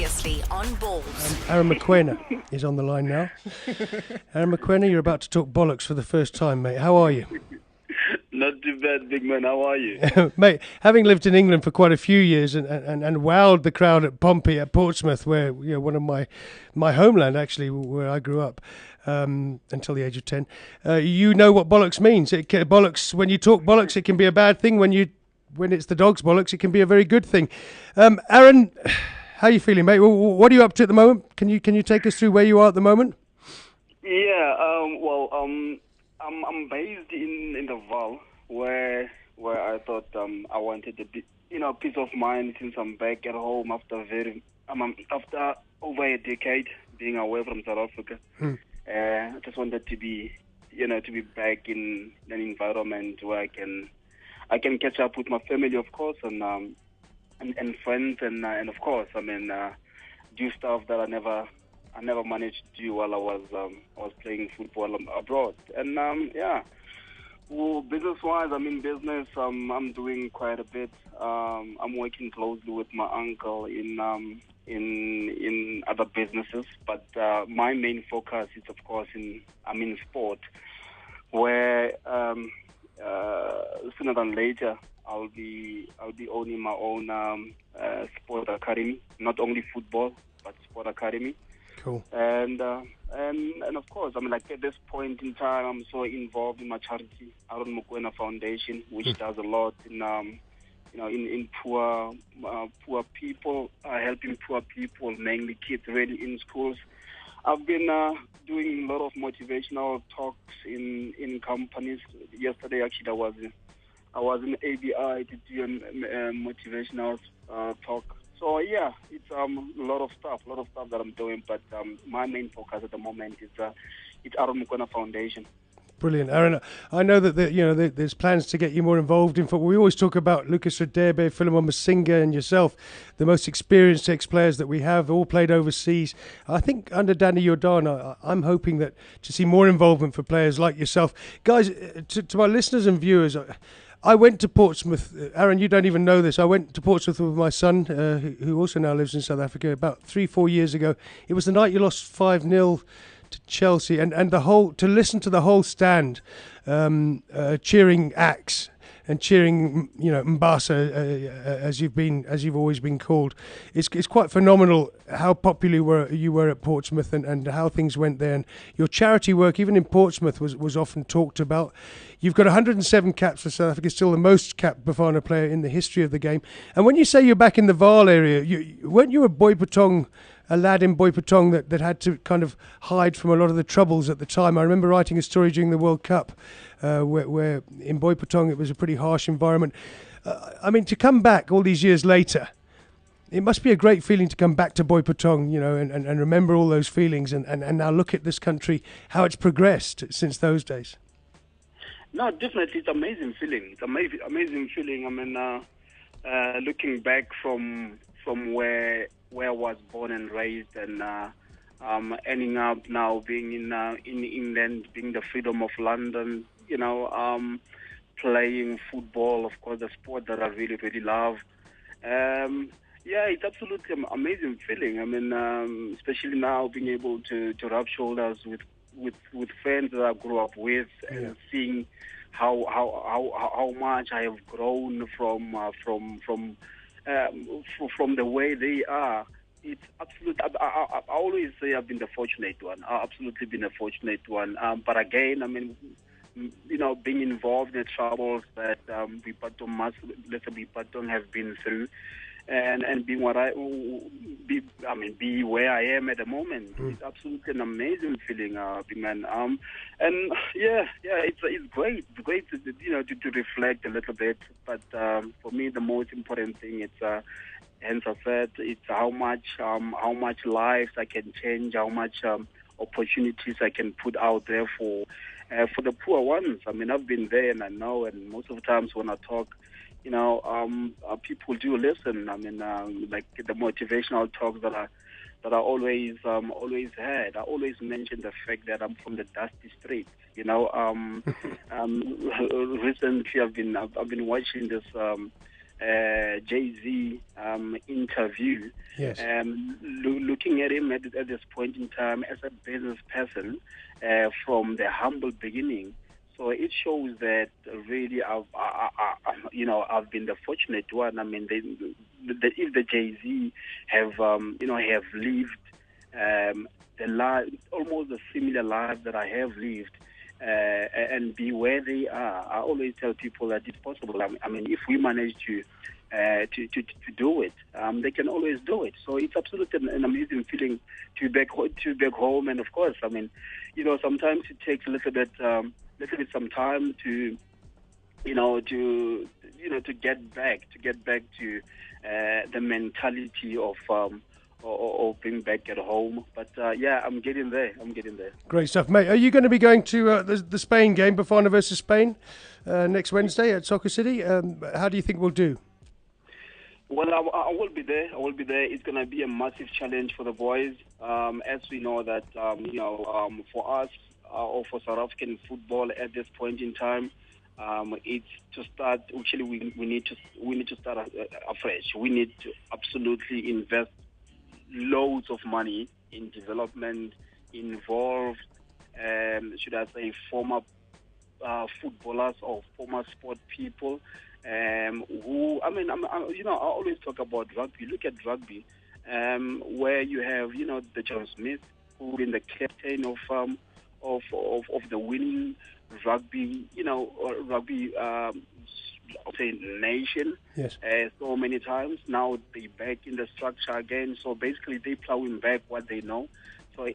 Previously on Bollockz. Aaron Mokoena is on the line now. Aaron Mokoena, you're about to talk Bollockz for the first time, mate. How are you? Not too bad, big man. How are you? Mate, having lived in England for quite a few years and wowed the crowd at Pompey, at Portsmouth, where one of my homeland, actually, where I grew up until the age of 10, you know what Bollockz means. Bollockz, when you talk Bollockz, it can be a bad thing. When it's the dog's Bollockz, it can be a very good thing. Aaron, how are you feeling, mate? What are you up to at the moment? Can you take us through where you are at the moment? Yeah, I'm based in the Val, where I thought I wanted a bit, peace of mind since I'm back at home after after over a decade being away from South Africa. I just wanted to be back in an environment where I can catch up with my family, of course, and friends, and of course, do stuff that I never managed to do while I was playing football abroad. And well, business-wise, I'm in business. I'm doing quite a bit. I'm working closely with my uncle in other businesses, but my main focus is, of course, in sport, where sooner than later I'll be owning my own sport academy, not only football but sport academy. Cool. And of course, at this point in time, I'm so involved in my charity, Mokoena Foundation, which does a lot in poor people, helping poor people, mainly kids, really in schools. I've been doing a lot of motivational talks in companies. Yesterday, actually, I was in ABI to do a motivational talk. So yeah, it's a lot of stuff that I'm doing. But my main focus at the moment is it's Mokoena Foundation. Brilliant, Aaron. I know that there's plans to get you more involved in football. We always talk about Lucas Radebe, Philemon Masinga, and yourself, the most experienced ex-players that we have, all played overseas. I think under Danny Jordan, I'm hoping that to see more involvement for players like yourself. Guys, to my listeners and viewers, I went to Portsmouth. Aaron, you don't even know this. I went to Portsmouth with my son, who also now lives in South Africa, about 3-4 years ago. It was the night you lost 5-0 to Chelsea, and to listen to the whole stand cheering Axe and cheering Mbasa as you've always been called. It's quite phenomenal how popular you were at Portsmouth and how things went there. And your charity work, even in Portsmouth, was often talked about. You've got 107 caps for South Africa, still the most capped Bafana player in the history of the game. And when you say you're back in the Vaal area, weren't you a lad in Boipatong that had to kind of hide from a lot of the troubles at the time? I remember writing a story during the World Cup where in Boipatong it was a pretty harsh environment. To come back all these years later, it must be a great feeling to come back to Boipatong, and remember all those feelings and now look at this country, how it's progressed since those days. No, definitely, it's amazing feeling. It's amazing feeling. Looking back from where I was born and raised, and ending up now being in England, being the freedom of London, playing football, of course, the sport that I really, really love. It's absolutely an amazing feeling. Especially now being able to rub shoulders with friends that I grew up with, and seeing how much I have grown from the way they are. It's absolute. I always say I've been the fortunate one. I've absolutely been a fortunate one. But again, being involved in the troubles that Bipatong have been through, and being be where I am at the moment. It's absolutely an amazing feeling, big man. It's great. It's great to reflect a little bit. But for me, the most important thing is. Hence, I said it's how much lives I can change, how much opportunities I can put out there for the poor ones. I've been there and I know, and most of the times when I talk, people do listen. Like the motivational talks that I always had. I always mention the fact that I'm from the dusty streets. Recently I've been watching this Jay-Z interview, Yes. looking at him at this point in time as a business person from the humble beginning. So it shows that really I've been the fortunate one. I mean, if the Jay-Z have have lived the life, almost a similar life that I have lived, and be where they are. I always tell people that it's possible. I mean, if we manage to do it, they can always do it. So it's absolutely an amazing feeling to be back home. And of course, I mean, sometimes it takes a little bit some time to get back to the mentality of being back at home. But yeah, I'm getting there. Great stuff, mate. Are you going to be going to the Spain game, Bafana versus Spain, next Wednesday at Soccer City? How do you think we'll do? Well, I will be there. It's going to be a massive challenge for the boys. As we know that, for us or for South African football at this point in time, it's to start. Actually, we need to start afresh. We need to absolutely invest loads of money in development, involve, should I say, former footballers or former sport people. Who, I mean, I always talk about rugby. Look at rugby, where you have, the John Smith, who been the captain of the winning rugby, rugby, say nation. Yes. So many times. Now they back in the structure again. So basically, they plowing back what they know. So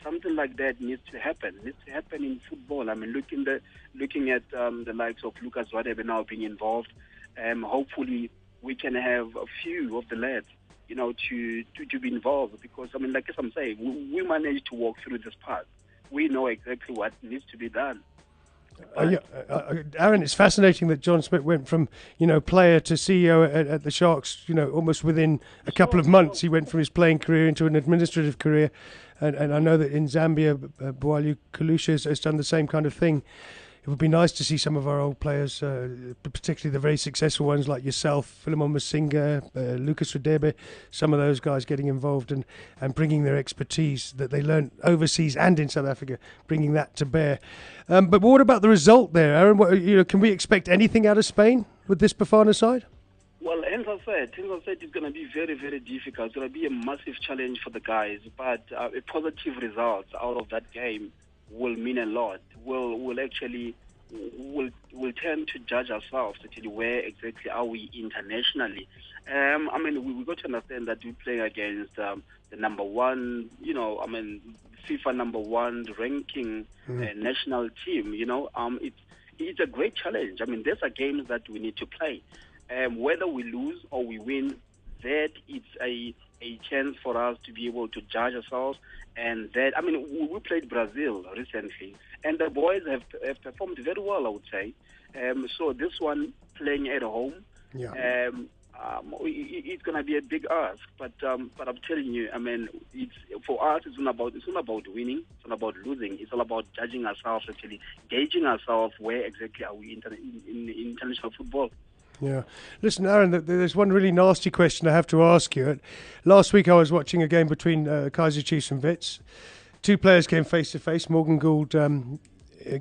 something like that needs to happen. In football. I mean, looking at the likes of Lucas Radebe now being involved. Hopefully, we can have a few of the lads, to be involved. Because I mean, like as I'm saying, we managed to walk through this path. We know exactly what needs to be done. Aaron, it's fascinating that John Smith went from player to CEO at the Sharks. Almost within a couple of months, he went from his playing career into an administrative career, and I know that in Zambia, Boalu Kalusha has done the same kind of thing. It would be nice to see some of our old players, particularly the very successful ones like yourself, Philemon Masinga, Lucas Radebe, some of those guys getting involved and bringing their expertise that they learned overseas and in South Africa, bringing that to bear. But what about the result there, Aaron? Can we expect anything out of Spain with this Bafana side? Well, as I said, it's going to be very, very difficult. It's going to be a massive challenge for the guys, but a positive result out of that game will mean a lot. Will actually tend to judge ourselves actually where exactly are we internationally. I mean, we got to understand that we play against the number one, FIFA number one ranking national team. It's a great challenge. I mean, these are games that we need to play. Whether we lose or we win, that it's a chance for us to be able to judge ourselves. And that, I mean, we played Brazil recently, and the boys have performed very well, I would say. So this one, playing at home, it's going to be a big ask. But I'm telling you, I mean, for us, it's not about winning, it's not about losing. It's all about judging ourselves, actually gauging ourselves where exactly are we in international football. Yeah. Listen, Aaron, there's one really nasty question I have to ask you. Last week I was watching a game between Kaizer Chiefs and Wits. Two players came face to face, Morgan Gould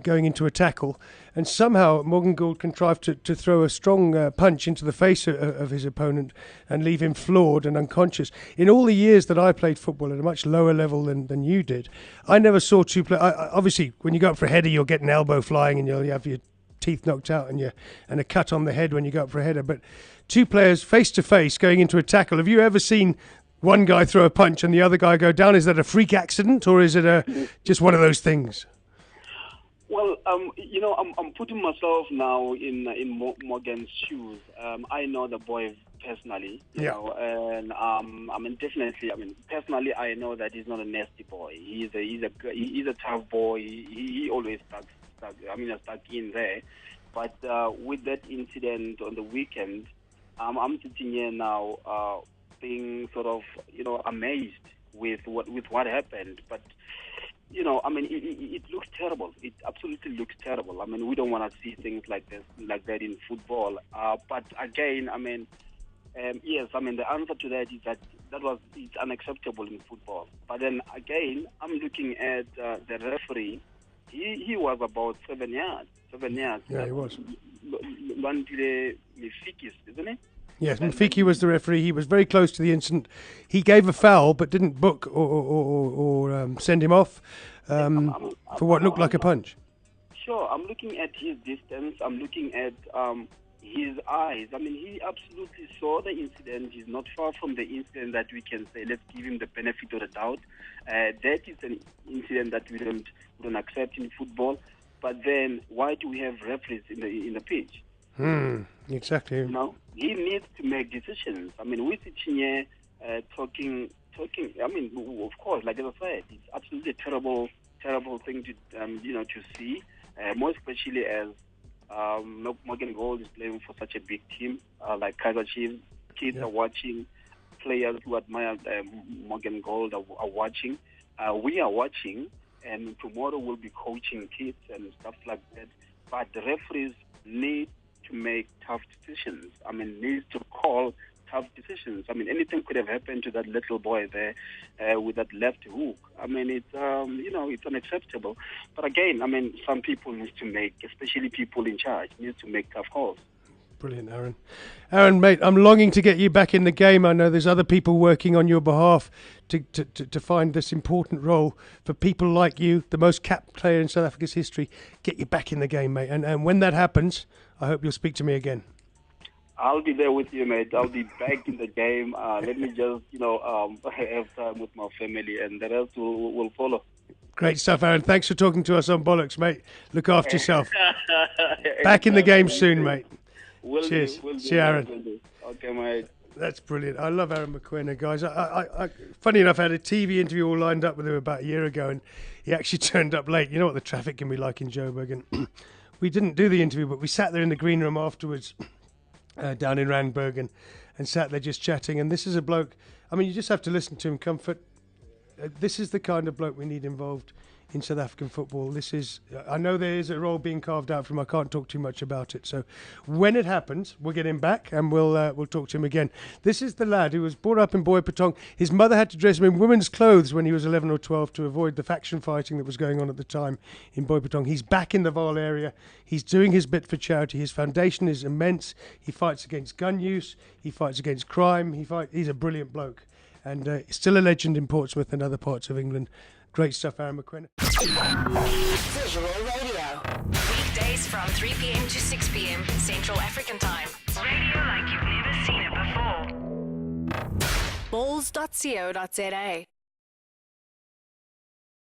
going into a tackle, and somehow Morgan Gould contrived to throw a strong punch into the face of his opponent and leave him floored and unconscious. In all the years that I played football at a much lower level than you did, I never saw two players. Obviously, when you go up for a header, you'll get an elbow flying and you'll have your teeth knocked out and a cut on the head when you go up for a header. But two players face to face going into a tackle. Have you ever seen one guy throw a punch and the other guy go down? Is that a freak accident or is it just one of those things? Well, I'm putting myself now in Morgan's shoes. I know the boy personally, you know, and I mean, definitely. I mean, personally, I know that he's not a nasty boy. He's a tough boy. He always stuck in there. But with that incident on the weekend, I'm sitting here now, being sort of amazed with what happened. But I mean, it looks terrible. It absolutely looks terrible. I mean, we don't want to see things like that in football. But again, I mean, yes, I mean, the answer to that is that it's unacceptable in football. But then again, I'm looking at the referee. He was about 7 yards. 7 yards. Yeah, he was. Lwandile Mfikis, isn't it? Yes, Mfiki was the referee. He was very close to the incident. He gave a foul, but didn't book or send him off for what looked like a punch. Sure, I'm looking at his distance. I'm looking at his eyes. I mean, he absolutely saw the incident. He's not far from the incident that we can say, let's give him the benefit of the doubt. That is an incident that we don't accept in football. But then, why do we have referees in the pitch? Exactly. He needs to make decisions. I mean, we're sitting here talking. I mean, of course, like I said, it's absolutely a terrible thing to see. More especially as Morgan Gold is playing for such a big team like Kaizer Chiefs. Kids are watching. Players who admire Morgan Gold are watching. We are watching, and tomorrow we'll be coaching kids and stuff like that. But the referees need to make tough decisions. I mean, needs to call tough decisions. I mean, anything could have happened to that little boy there with that left hook. I mean, it's unacceptable. But again, I mean, some people need to make, especially people in charge, need to make tough calls. Brilliant, Aaron. Aaron, mate, I'm longing to get you back in the game. I know there's other people working on your behalf to find this important role for people like you, the most capped player in South Africa's history. Get you back in the game, mate. And when that happens, I hope you'll speak to me again. I'll be there with you, mate. I'll be back in the game. Let me just, have time with my family, and the rest will follow. Great stuff, Aaron. Thanks for talking to us on Bollockz, mate. Look after yourself. Back in the game soon, mate. Cheers. See you, Aaron. Okay, mate. That's brilliant. I love Aaron Mokoena, guys. I funny enough, I had a TV interview all lined up with him about a year ago, and he actually turned up late. You know what the traffic can be like in Joburg, and we didn't do the interview, but we sat there in the green room afterwards down in Randburg and sat there just chatting. And this is a bloke, I mean, you just have to listen to him, Comfort. This is the kind of bloke we need involved in South African football. I know there is a role being carved out for him. I can't talk too much about it. So when it happens, we'll get him back and we'll talk to him again. This is the lad who was brought up in Boipatong. His mother had to dress him in women's clothes when he was 11 or 12 to avoid the faction fighting that was going on at the time in Boipatong. He's back in the Vaal area. He's doing his bit for charity. His foundation is immense. He fights against gun use. He fights against crime. He's a brilliant bloke. And still a legend in Portsmouth and other parts of England. Great stuff, Aaron Mokoena. Visual Radio. Weekdays from 3 p.m. to 6 p.m. Central African Time. Radio like you've never seen it before. Balls.co.za